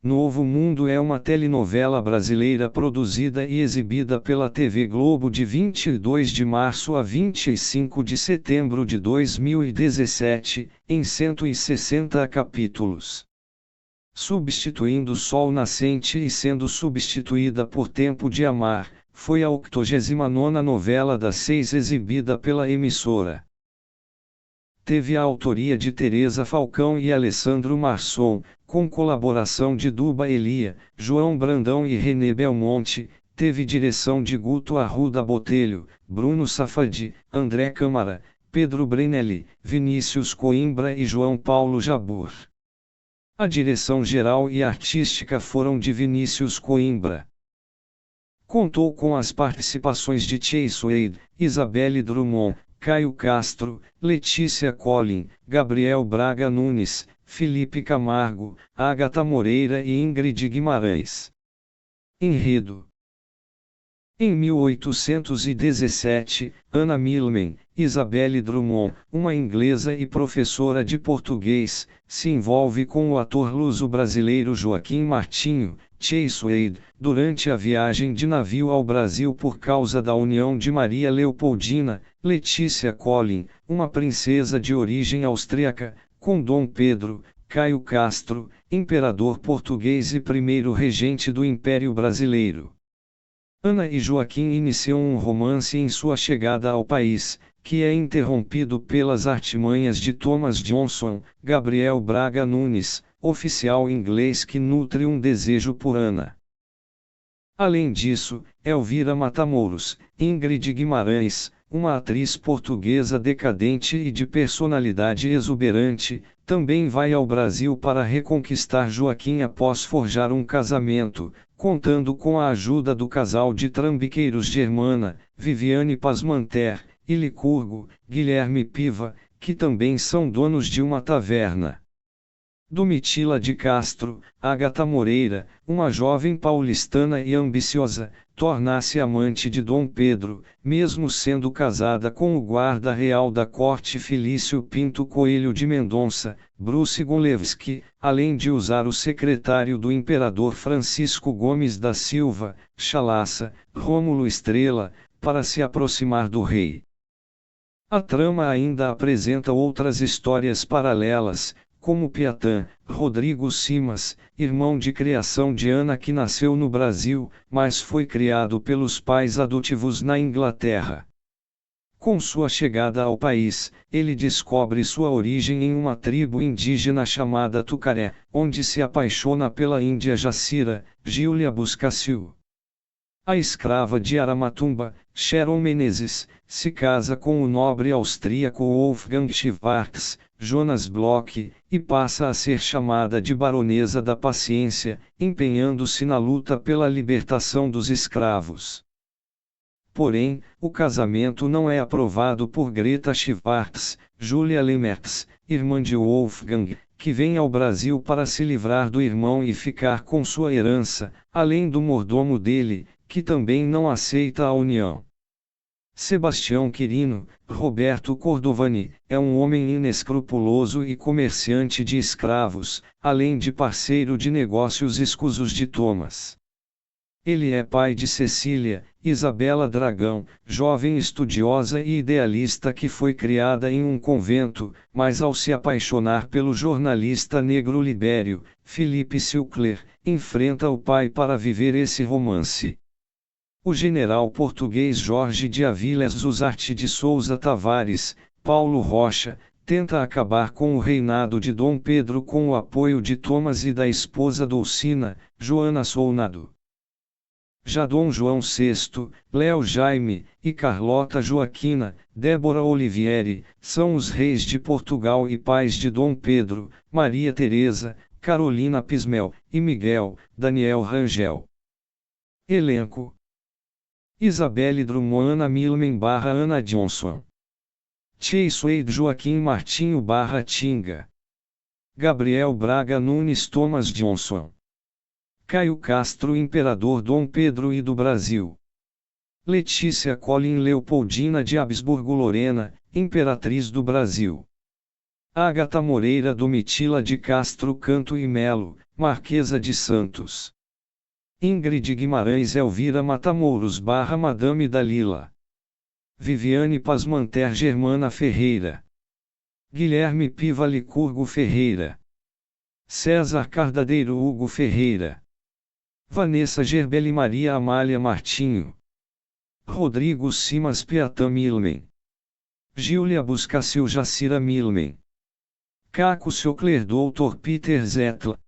Novo Mundo é uma telenovela brasileira produzida e exibida pela TV Globo de 22 de março a 25 de setembro de 2017, em 160 capítulos. Substituindo Sol Nascente e sendo substituída por Tempo de Amar, foi a 89ª novela das 6 exibida pela emissora. Teve a autoria de Teresa Falcão e Alessandro Marçom, com colaboração de Duba Elia, João Brandão e René Belmonte. Teve direção de Guto Arruda Botelho, Bruno Safadi, André Câmara, Pedro Brenelli, Vinícius Coimbra e João Paulo Jabor. A direção geral e artística foram de Vinícius Coimbra. Contou com as participações de Chase Wade, Isabelle Drummond, Caio Castro, Letícia Collin, Gabriel Braga Nunes, Felipe Camargo, Ágata Moreira e Ingrid Guimarães. Enredo. Em 1817, Anna Millman, Isabelle Drummond, uma inglesa e professora de português, se envolve com o ator luso-brasileiro Joaquim Martinho, Chase Wade, durante a viagem de navio ao Brasil por causa da união de Maria Leopoldina, Letícia Collin, uma princesa de origem austríaca, com Dom Pedro, Caio Castro, imperador português e primeiro regente do Império Brasileiro. Ana e Joaquim iniciam um romance em sua chegada ao país, que é interrompido pelas artimanhas de Thomas Johnson, Gabriel Braga Nunes, oficial inglês que nutre um desejo por Ana. Além disso, Elvira Matamoros, Ingrid Guimarães, uma atriz portuguesa decadente e de personalidade exuberante, também vai ao Brasil para reconquistar Joaquim após forjar um casamento, contando com a ajuda do casal de trambiqueiros Germana, Viviane Pasmanter, e Licurgo, Guilherme Piva, que também são donos de uma taverna. Domitila de Castro, Ágata Moreira, uma jovem paulistana e ambiciosa, torna-se amante de Dom Pedro, mesmo sendo casada com o guarda real da corte Felício Pinto Coelho de Mendonça, Bruce Gonlewski, além de usar o secretário do imperador Francisco Gomes da Silva, Chalaça, Rômulo Estrela, para se aproximar do rei. A trama ainda apresenta outras histórias paralelas, como Piatã, Rodrigo Simas, irmão de criação de Ana que nasceu no Brasil, mas foi criado pelos pais adotivos na Inglaterra. Com sua chegada ao país, ele descobre sua origem em uma tribo indígena chamada Tucaré, onde se apaixona pela índia Jacira, Giulia Buscaciu. A escrava de Aramatumba, Sharon Menezes, se casa com o nobre austríaco Wolfgang Schwartz, Jonas Bloch, e passa a ser chamada de Baronesa da Paciência, empenhando-se na luta pela libertação dos escravos. Porém, o casamento não é aprovado por Greta Schwartz, Julia Lemertz, irmã de Wolfgang, que vem ao Brasil para se livrar do irmão e ficar com sua herança, além do mordomo dele, que também não aceita a união. Sebastião Quirino, Roberto Cordovani, é um homem inescrupuloso e comerciante de escravos, além de parceiro de negócios escusos de Thomas. Ele é pai de Cecília, Isabela Dragão, jovem estudiosa e idealista que foi criada em um convento, mas ao se apaixonar pelo jornalista negro Libério, Felipe Silcler, enfrenta o pai para viver esse romance. O general português Jorge de Aviles Zuzarte de Souza Tavares, Paulo Rocha, tenta acabar com o reinado de Dom Pedro com o apoio de Thomas e da esposa Dulcina, Joana Solnado. Já Dom João VI, Léo Jaime, e Carlota Joaquina, Débora Olivieri, são os reis de Portugal e pais de Dom Pedro, Maria Teresa, Carolina Pismel, e Miguel, Daniel Rangel. Elenco: Isabelle Drummond, Anna Millman / Anna Johnson, Chase Wade, Joaquim Martinho / Tinga, Gabriel Braga Nunes, Thomas Johnson, Caio Castro, Imperador Dom Pedro I do Brasil, Letícia Collin, Leopoldina de Habsburgo Lorena, Imperatriz do Brasil. Ágata Moreira Domitila de Castro Canto e Melo, Marquesa de Santos. Ingrid Guimarães Elvira Matamouros / Madame Dalila. Viviane Pasmanter Germana Ferreira. Guilherme Piva Licurgo Ferreira. César Cardadeiro Hugo Ferreira. Vanessa Gerbeli Maria Amália Martinho. Rodrigo Simas Piatã Milmen. Gíulia Buscacil Jacira Milmen. Caco Siocler Dr. Peter Zetla.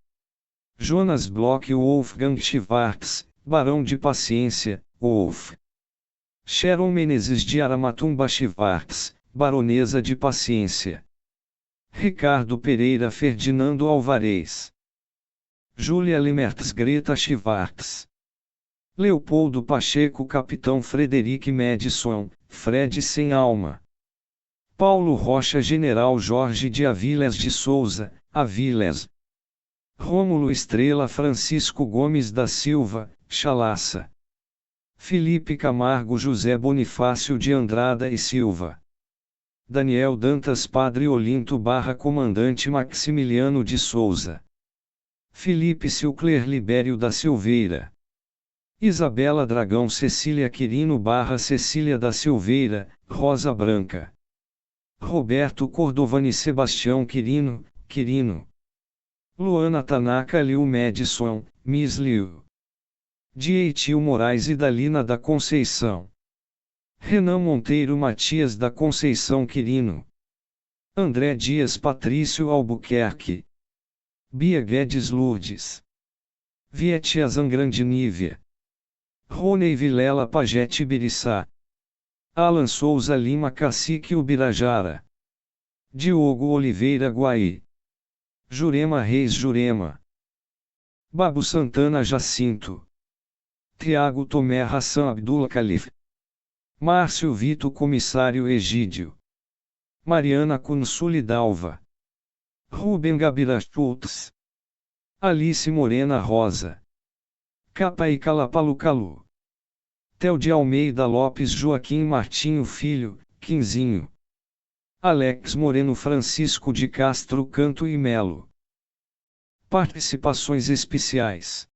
Jonas Bloch Wolfgang Schwartz, Barão de Paciência, Wolf. Sharon Menezes de Aramatumba Schwartz, Baronesa de Paciência. Ricardo Pereira Ferdinando Alvarez. Júlia Lemertz Greta Schwartz. Leopoldo Pacheco Capitão Frederic Madison, Fred Sem Alma. Paulo Rocha General Jorge de Aviles de Souza, Aviles. Rômulo Estrela Francisco Gomes da Silva, Chalaça. Felipe Camargo José Bonifácio de Andrada e Silva. Daniel Dantas Padre Olinto / Comandante Maximiliano de Souza. Felipe Silcler Libério da Silveira. Isabela Dragão Cecília Quirino / Cecília da Silveira, Rosa Branca. Roberto Cordovani Sebastião Quirino, Quirino. Luana Tanaka Liu Madison, Miss Liu. Dietil Moraes e Dalina da Conceição. Renan Monteiro Matias da Conceição Quirino. André Dias Patrício Albuquerque. Bia Guedes Lourdes. Vietia Zangrande Nívia. Rony Vilela Pajete Biriçá. Alan Souza Lima Cacique Ubirajara. Diogo Oliveira Guaí. Jurema Reis Jurema. Babu Santana Jacinto. Tiago Tomé Hassan Abdullah Khalif. Márcio Vito Comissário Egídio. Mariana Consuli Dalva. Rubem Gabira Schultz. Alice Morena Rosa. Capai Calapalucalu. Theo de Almeida Lopes Joaquim Martinho Filho, Quinzinho. Alex Moreno Francisco de Castro Canto e Melo. Participações especiais.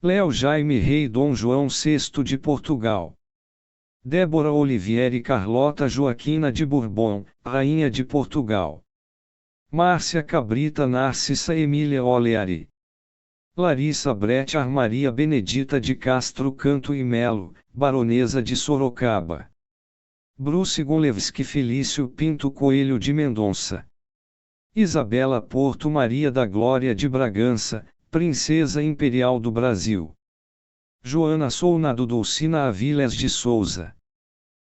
Léo Jaime Rei Dom João VI de Portugal. Débora Olivieri Carlota Joaquina de Bourbon, Rainha de Portugal. Márcia Cabrita Narcissa Emília Oleari. Larissa Brett Maria Benedita de Castro Canto e Melo, Baronesa de Sorocaba. Bruce Gonlevski Felício Pinto Coelho de Mendonça. Isabela Porto Maria da Glória de Bragança, Princesa Imperial do Brasil. Joana Sounado Dulcina Aviles de Souza.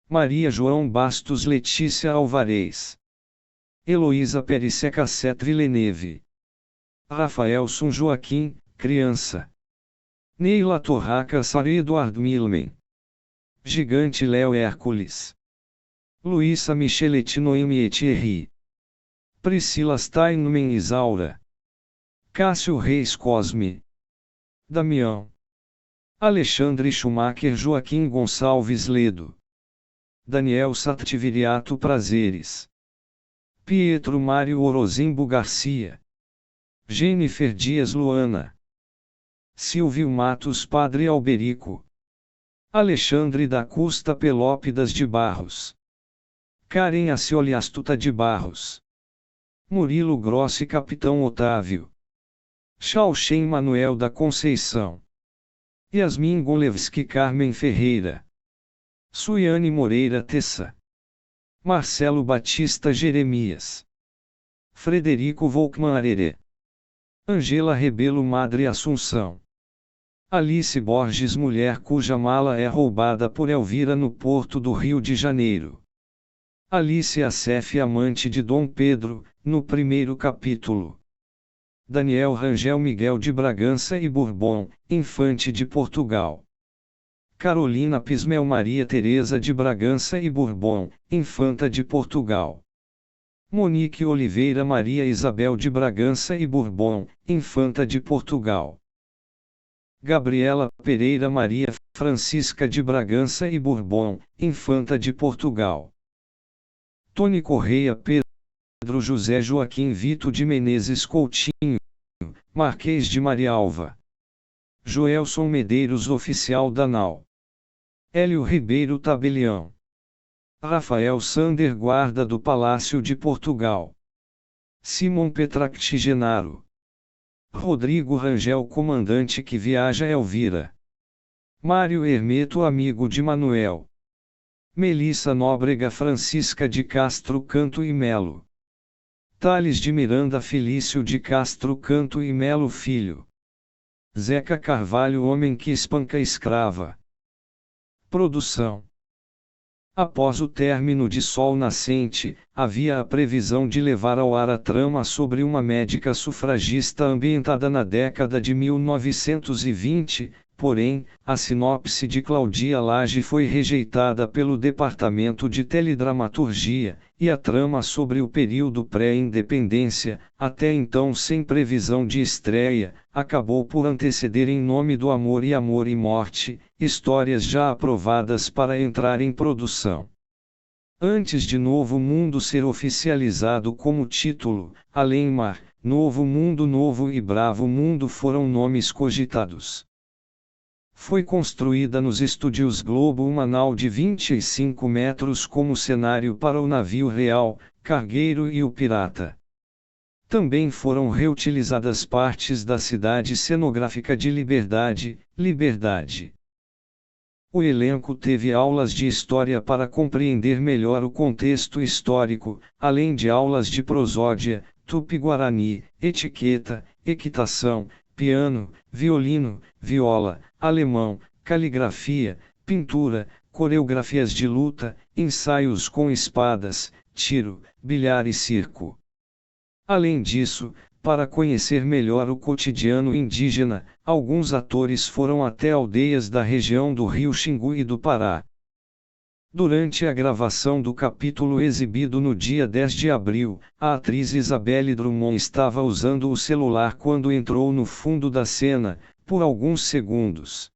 Maria João Bastos Letícia Alvarez. Heloísa Periseca Villeneuve. Rafaelson Joaquim, criança. Neila Torraca Sara Eduardo Milmen. Gigante Léo Hércules. Luísa Michelete Noemi Thierry. Priscila Steinman Isaura. Cássio Reis Cosme. Damião. Alexandre Schumacher Joaquim Gonçalves Ledo. Daniel Sativiriato Prazeres. Pietro Mário Orozimbo Garcia. Jennifer Dias Luana. Silvio Matos Padre Alberico. Alexandre da Costa Pelópidas de Barros. Karen Acioli Astuta de Barros. Murilo Grossi Capitão Otávio. Chalchen Manuel da Conceição. Yasmin Gonlevski Carmen Ferreira. Suiane Moreira Tessa. Marcelo Batista Jeremias. Frederico Volkmann Arerê. Angela Rebelo Madre Assunção. Alice Borges Mulher cuja mala é roubada por Elvira no Porto do Rio de Janeiro. Alice Assef Amante de Dom Pedro, no primeiro capítulo. Daniel Rangel Miguel de Bragança e Bourbon, Infante de Portugal. Carolina Pismel Maria Teresa de Bragança e Bourbon, Infanta de Portugal. Monique Oliveira Maria Isabel de Bragança e Bourbon, Infanta de Portugal. Gabriela Pereira Maria Francisca de Bragança e Bourbon, Infanta de Portugal. Tony Correia Pedro Pedro José Joaquim Vito de Menezes Coutinho, Marquês de Marialva. Joelson Medeiros Oficial da Nau. Hélio Ribeiro Tabelião. Rafael Sander Guarda do Palácio de Portugal. Simon Petracti Genaro. Rodrigo Rangel Comandante que viaja Elvira. Mário Hermeto Amigo de Manuel. Melissa Nóbrega Francisca de Castro Canto e Melo. Tales de Miranda Felício de Castro Canto e Melo Filho. Zeca Carvalho Homem que espanca escrava. Produção. Após o término de Sol Nascente, havia a previsão de levar ao ar a trama sobre uma médica sufragista ambientada na década de 1920, porém, a sinopse de Claudia Lage foi rejeitada pelo Departamento de Teledramaturgia, e a trama sobre o período pré-independência, até então sem previsão de estreia, acabou por anteceder Em Nome do Amor e Morte, histórias já aprovadas para entrar em produção. Antes de Novo Mundo ser oficializado como título, Além Mar, Novo Mundo Novo e Bravo Mundo foram nomes cogitados. Foi construída nos estúdios Globo uma nau de 25 metros como cenário para o navio real, cargueiro e o pirata. Também foram reutilizadas partes da cidade cenográfica de Liberdade, Liberdade. O elenco teve aulas de história para compreender melhor o contexto histórico, além de aulas de prosódia, tupi-guarani, etiqueta, equitação, piano, violino, viola, alemão, caligrafia, pintura, coreografias de luta, ensaios com espadas, tiro, bilhar e circo. Além disso, para conhecer melhor o cotidiano indígena, alguns atores foram até aldeias da região do Rio Xingu e do Pará. Durante a gravação do capítulo exibido no dia 10 de abril, a atriz Isabelle Drummond estava usando o celular quando entrou no fundo da cena, por alguns segundos.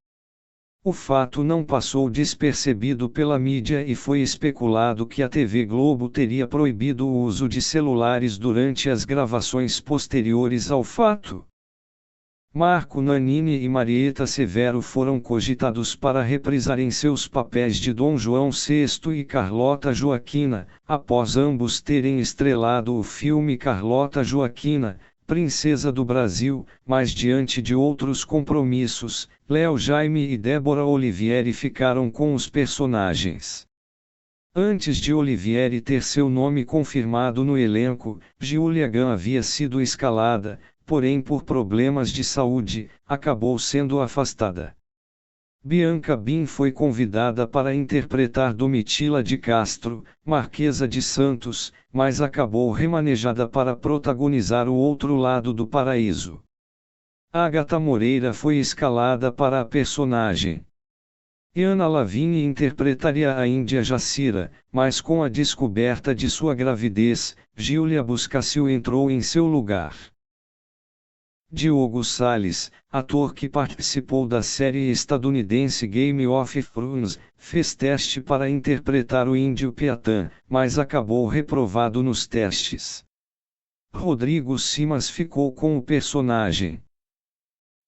O fato não passou despercebido pela mídia e foi especulado que a TV Globo teria proibido o uso de celulares durante as gravações posteriores ao fato. Marco Nanini e Marieta Severo foram cogitados para reprisarem seus papéis de Dom João VI e Carlota Joaquina, após ambos terem estrelado o filme Carlota Joaquina, Princesa do Brasil, mas diante de outros compromissos, Léo Jaime e Débora Olivieri ficaram com os personagens. Antes de Olivieri ter seu nome confirmado no elenco, Giulia Gunn havia sido escalada, porém por problemas de saúde, acabou sendo afastada. Bianca Bin foi convidada para interpretar Domitila de Castro, Marquesa de Santos, mas acabou remanejada para protagonizar O Outro Lado do Paraíso. Agatha Moreira foi escalada para a personagem. Ana Lavigne interpretaria a Índia Jacira, mas com a descoberta de sua gravidez, Giulia Buscaccio entrou em seu lugar. Diogo Salles, ator que participou da série estadunidense Game of Thrones, fez teste para interpretar o índio Piatã, mas acabou reprovado nos testes. Rodrigo Simas ficou com o personagem.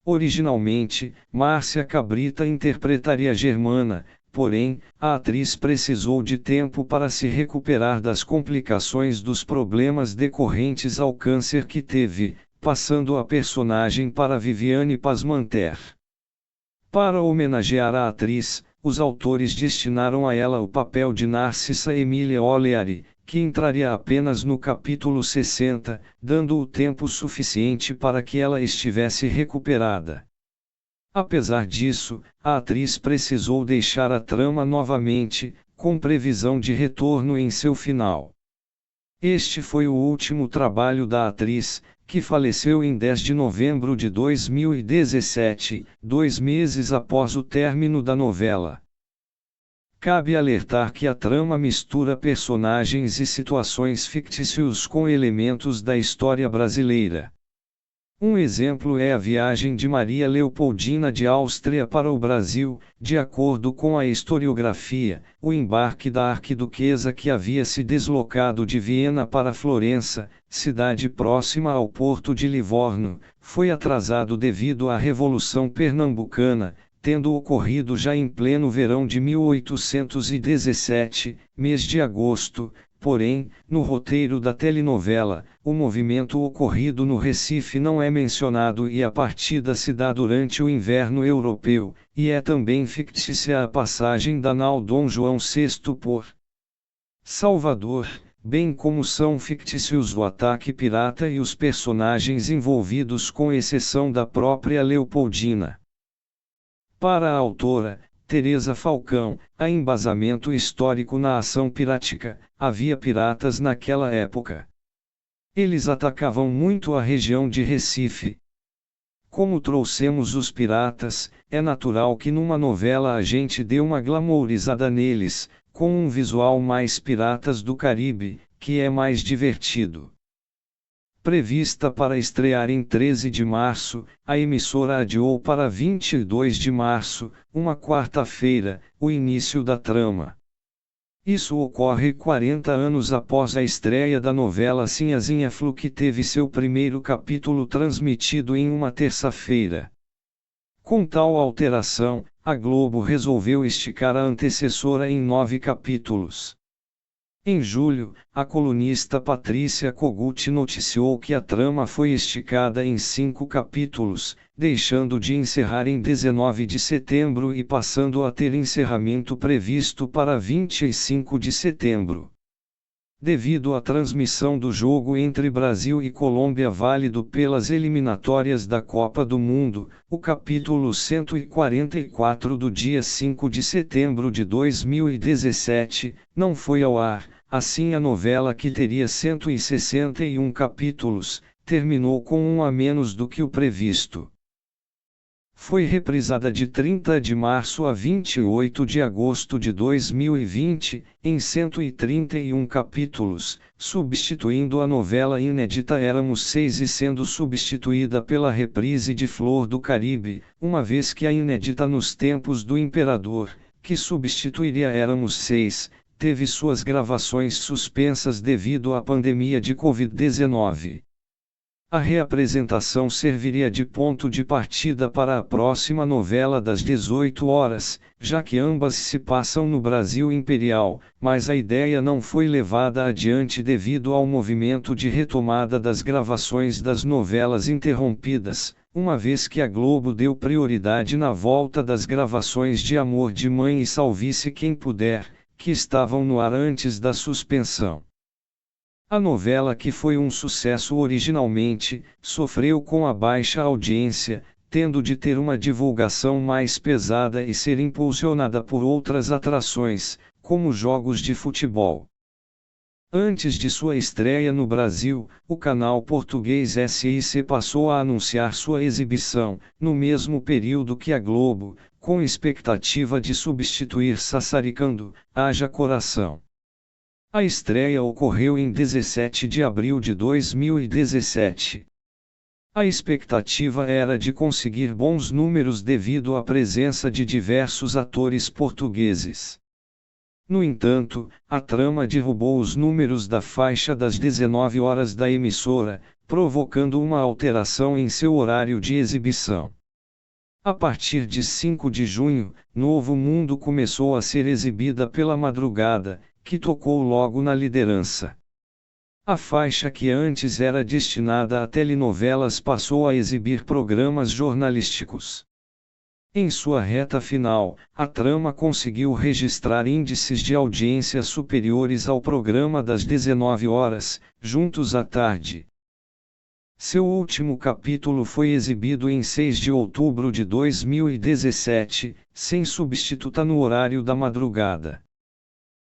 Originalmente, Márcia Cabrita interpretaria Germana, porém, a atriz precisou de tempo para se recuperar das complicações dos problemas decorrentes ao câncer que teve, passando a personagem para Viviane Pasmanter. Para homenagear a atriz, os autores destinaram a ela o papel de Narcissa Emília Oleari, que entraria apenas no capítulo 60, dando o tempo suficiente para que ela estivesse recuperada. Apesar disso, a atriz precisou deixar a trama novamente, com previsão de retorno em seu final. Este foi o último trabalho da atriz, que faleceu em 10 de novembro de 2017, 2 meses após o término da novela. Cabe alertar que a trama mistura personagens e situações fictícios com elementos da história brasileira. Um exemplo é a viagem de Maria Leopoldina de Áustria para o Brasil. De acordo com a historiografia, o embarque da arquiduquesa, que havia se deslocado de Viena para Florença, cidade próxima ao porto de Livorno, foi atrasado devido à Revolução Pernambucana, tendo ocorrido já em pleno verão de 1817, mês de agosto. Porém, no roteiro da telenovela, o movimento ocorrido no Recife não é mencionado e a partida se dá durante o inverno europeu, e é também fictícia a passagem da nau Dom João VI por Salvador, bem como são fictícios o ataque pirata e os personagens envolvidos, com exceção da própria Leopoldina. Para a autora, Teresa Falcão, há embasamento histórico na ação pirática. Havia piratas naquela época. Eles atacavam muito a região de Recife. Como trouxemos os piratas, é natural que numa novela a gente dê uma glamourizada neles, com um visual mais Piratas do Caribe, que é mais divertido. Prevista para estrear em 13 de março, a emissora adiou para 22 de março, uma quarta-feira, o início da trama. Isso ocorre 40 anos após a estreia da novela Sinhazinha Flu, que teve seu primeiro capítulo transmitido em uma terça-feira. Com tal alteração, a Globo resolveu esticar a antecessora em 9 capítulos. Em julho, a colunista Patrícia Kogut noticiou que a trama foi esticada em 5 capítulos, deixando de encerrar em 19 de setembro e passando a ter encerramento previsto para 25 de setembro. Devido à transmissão do jogo entre Brasil e Colômbia válido pelas eliminatórias da Copa do Mundo, o capítulo 144 do dia 5 de setembro de 2017, não foi ao ar. Assim, a novela, que teria 161 capítulos, terminou com um a menos do que o previsto. Foi reprisada de 30 de março a 28 de agosto de 2020, em 131 capítulos, substituindo a novela inédita Éramos Seis e sendo substituída pela reprise de Flor do Caribe, uma vez que a inédita Nos Tempos do Imperador, que substituiria Éramos Seis, teve suas gravações suspensas devido à pandemia de Covid-19. A reapresentação serviria de ponto de partida para a próxima novela das 18 horas, já que ambas se passam no Brasil Imperial, mas a ideia não foi levada adiante devido ao movimento de retomada das gravações das novelas interrompidas, uma vez que a Globo deu prioridade na volta das gravações de Amor de Mãe e Salve-se Quem Puder, que estavam no ar antes da suspensão. A novela, que foi um sucesso originalmente, sofreu com a baixa audiência, tendo de ter uma divulgação mais pesada e ser impulsionada por outras atrações, como jogos de futebol. Antes de sua estreia no Brasil, o canal português SIC passou a anunciar sua exibição, no mesmo período que a Globo, com expectativa de substituir Sassaricando, Haja Coração. A estreia ocorreu em 17 de abril de 2017. A expectativa era de conseguir bons números devido à presença de diversos atores portugueses. No entanto, a trama derrubou os números da faixa das 19 horas da emissora, provocando uma alteração em seu horário de exibição. A partir de 5 de junho, Novo Mundo começou a ser exibida pela madrugada, que tocou logo na liderança. A faixa, que antes era destinada a telenovelas, passou a exibir programas jornalísticos. Em sua reta final, a trama conseguiu registrar índices de audiência superiores ao programa das 19 horas, Juntos à Tarde. Seu último capítulo foi exibido em 6 de outubro de 2017, sem substituta no horário da madrugada.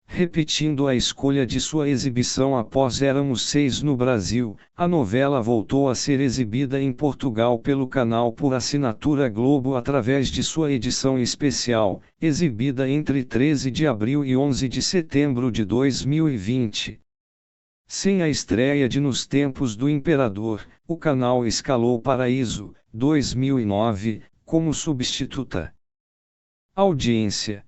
Repetindo a escolha de sua exibição após Éramos Seis no Brasil, a novela voltou a ser exibida em Portugal pelo canal por assinatura Globo através de sua edição especial, exibida entre 13 de abril e 11 de setembro de 2020. Sem a estreia de Nos Tempos do Imperador, o canal escalou para ISO 2009 como substituta. Audiência.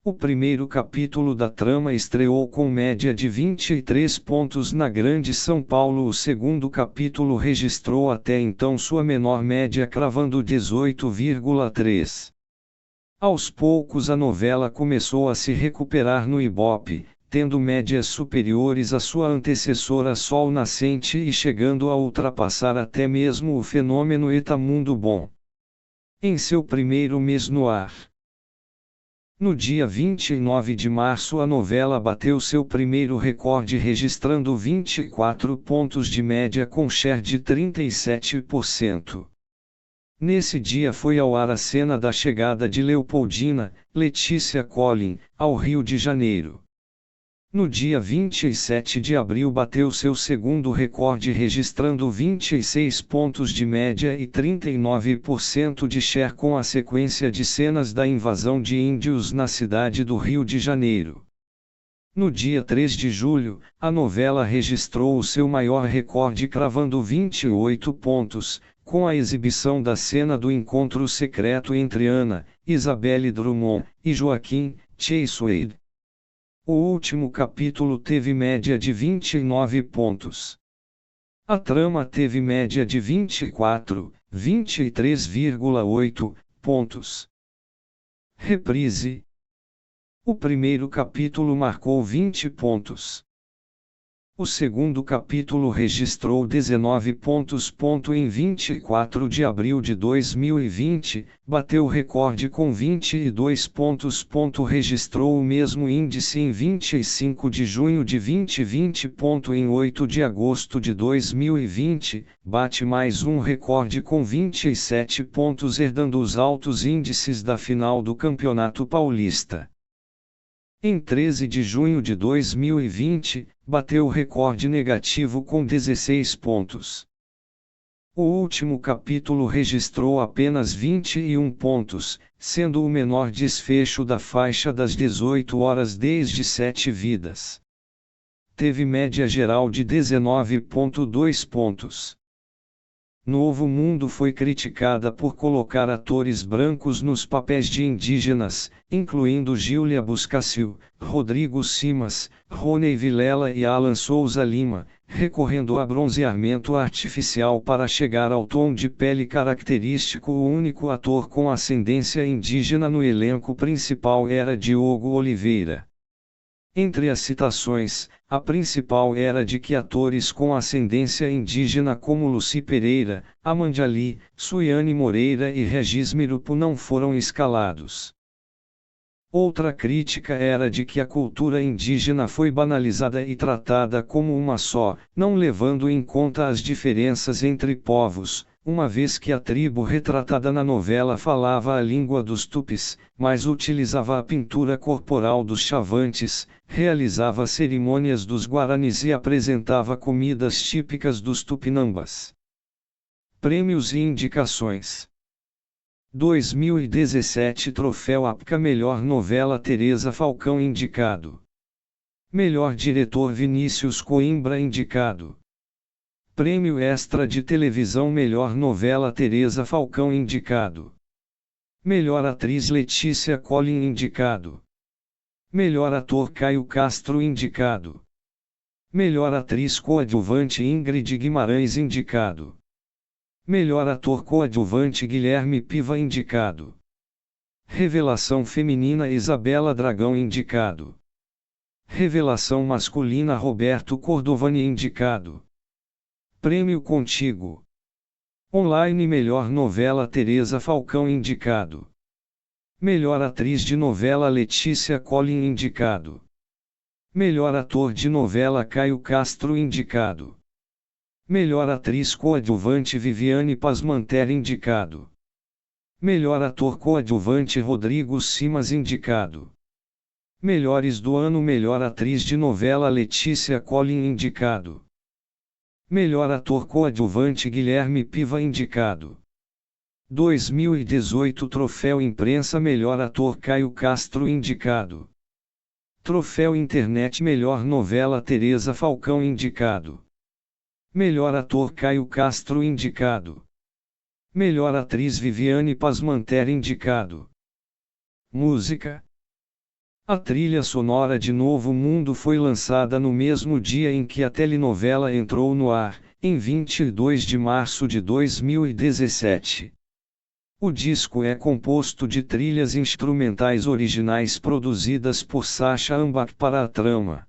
O primeiro capítulo da trama estreou com média de 23 pontos na Grande São Paulo. O segundo capítulo registrou até então sua menor média, cravando 18,3. Aos poucos a novela começou a se recuperar no Ibope, tendo médias superiores à sua antecessora Sol Nascente e chegando a ultrapassar até mesmo o fenômeno Eta Mundo Bom em seu primeiro mês no ar. No dia 29 de março a novela bateu seu primeiro recorde, registrando 24 pontos de média com share de 37%. Nesse dia foi ao ar a cena da chegada de Leopoldina, Letícia Collin, ao Rio de Janeiro. No dia 27 de abril bateu seu segundo recorde, registrando 26 pontos de média e 39% de share com a sequência de cenas da invasão de índios na cidade do Rio de Janeiro. No dia 3 de julho, a novela registrou o seu maior recorde, cravando 28 pontos, com a exibição da cena do encontro secreto entre Ana, Isabelle Drummond, e Joaquim Chase. O último capítulo teve média de 29 pontos. A trama teve média de 23,8 pontos. Reprise. O primeiro capítulo marcou 20 pontos. O segundo capítulo registrou 19 pontos. Em 24 de abril de 2020, bateu recorde com 22 pontos. Registrou o mesmo índice em 25 de junho de 2020. Em 8 de agosto de 2020, bate mais um recorde com 27 pontos, herdando os altos índices da final do Campeonato Paulista. Em 13 de junho de 2020, bateu recorde negativo com 16 pontos. O último capítulo registrou apenas 21 pontos, sendo o menor desfecho da faixa das 18 horas desde 7 vidas. Teve média geral de 19,2 pontos. Novo Mundo foi criticada por colocar atores brancos nos papéis de indígenas, incluindo Giulia Buscacil, Rodrigo Simas, Rony Vilela e Alan Souza Lima, recorrendo a bronzeamento artificial para chegar ao tom de pele característico. O único ator com ascendência indígena no elenco principal era Diogo Oliveira. Entre as citações, a principal era de que atores com ascendência indígena como Lucy Pereira, Amanda Lee, Suiane Moreira e Regis Mirupo não foram escalados. Outra crítica era de que a cultura indígena foi banalizada e tratada como uma só, não levando em conta as diferenças entre povos, uma vez que a tribo retratada na novela falava a língua dos tupis, mas utilizava a pintura corporal dos chavantes, realizava cerimônias dos guaranis e apresentava comidas típicas dos tupinambas. Prêmios e indicações. 2017 Troféu APCA Melhor Novela Teresa Falcão indicado. Melhor Diretor Vinícius Coimbra indicado. Prêmio Extra de Televisão Melhor Novela Teresa Falcão indicado. Melhor Atriz Letícia Collin indicado. Melhor Ator Caio Castro indicado. Melhor Atriz Coadjuvante Ingrid Guimarães indicado. Melhor Ator Coadjuvante Guilherme Piva indicado. Revelação Feminina Isabela Dragão indicado. Revelação Masculina Roberto Cordovani indicado. Prêmio Contigo. Online Melhor Novela Teresa Falcão indicado. Melhor Atriz de Novela Letícia Collin indicado. Melhor Ator de Novela Caio Castro indicado. Melhor Atriz Coadjuvante Viviane Pasmanter indicado. Melhor Ator Coadjuvante Rodrigo Simas indicado. Melhores do Ano Melhor Atriz de Novela Letícia Collin indicado. Melhor Ator Coadjuvante Guilherme Piva indicado. 2018 Troféu Imprensa Melhor Ator Caio Castro indicado. Troféu Internet Melhor Novela Teresa Falcão indicado. Melhor Ator Caio Castro indicado. Melhor Atriz Viviane Pasmanter indicado. Música. A trilha sonora de Novo Mundo foi lançada no mesmo dia em que a telenovela entrou no ar, em 22 de março de 2017. O disco é composto de trilhas instrumentais originais produzidas por Sacha Ambach para a trama.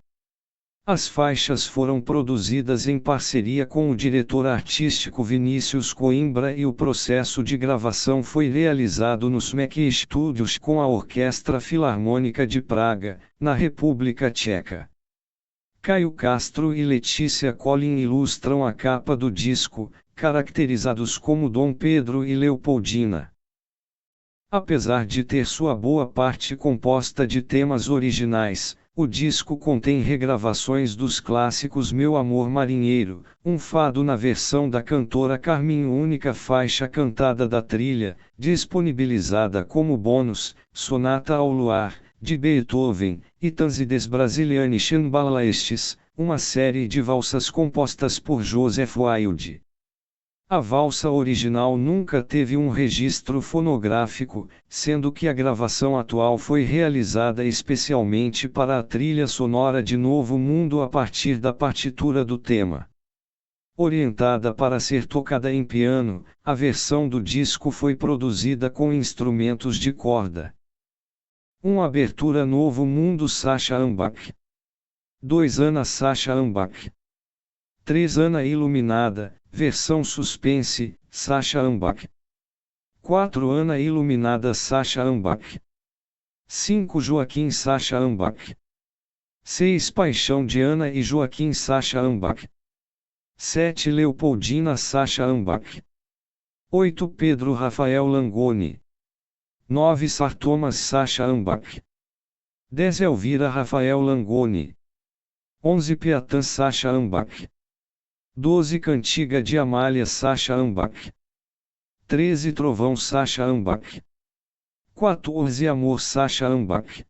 As faixas foram produzidas em parceria com o diretor artístico Vinícius Coimbra e o processo de gravação foi realizado nos MEC Studios com a Orquestra Filarmônica de Praga, na República Tcheca. Caio Castro e Letícia Collin ilustram a capa do disco, caracterizados como Dom Pedro e Leopoldina. Apesar de ter sua boa parte composta de temas originais, o disco contém regravações dos clássicos Meu Amor Marinheiro, um fado na versão da cantora Carminho, única faixa cantada da trilha, disponibilizada como bônus, Sonata ao Luar, de Beethoven, e Tanzides Brasilianische Ballades, uma série de valsas compostas por Joseph Wilde. A valsa original nunca teve um registro fonográfico, sendo que a gravação atual foi realizada especialmente para a trilha sonora de Novo Mundo a partir da partitura do tema. Orientada para ser tocada em piano, a versão do disco foi produzida com instrumentos de corda. 1. Abertura Novo Mundo Sacha Ambach. 2. Ana Sacha Ambach. 3. Ana Iluminada, versão suspense, Sacha Ambach. 4. Ana Iluminada Sacha Ambach. 5. Joaquim Sacha Ambach. 6. Paixão de Ana e Joaquim Sacha Ambach. 7. Leopoldina Sacha Ambach. 8. Pedro Rafael Langoni. 9. Sartomas Sacha Ambach. 10. Elvira Rafael Langoni. 11. Piatã Sacha Ambach. 12. Cantiga de Amália Sacha Ambach. 13. Trovão Sacha Ambach. 14. Amor Sacha Ambach.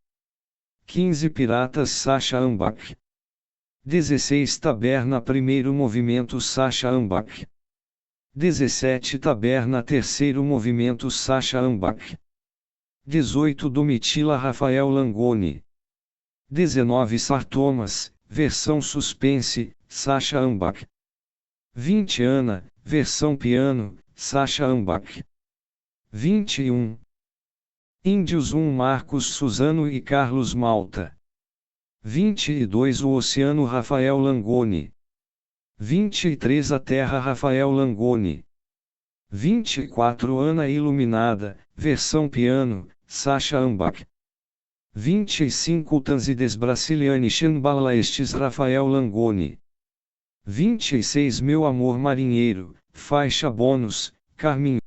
15. Piratas Sacha Ambach. 16. Taberna Primeiro Movimento Sacha Ambach. 17. Taberna Terceiro Movimento Sacha Ambach. 18. Domitila Rafael Langoni. 19. Sartomas, versão suspense, Sacha Ambach. 20. Ana, versão piano, Sacha Ambach. 21. Índios 1. Marcos Suzano e Carlos Malta. 22. O Oceano Rafael Langoni. 23. A Terra Rafael Langoni. 24. Ana Iluminada, versão piano, Sacha Ambach. 25. Tanzides Brasilianische Ballades Rafael Langoni. 26. Meu Amor Marinheiro, faixa bônus, Carminho.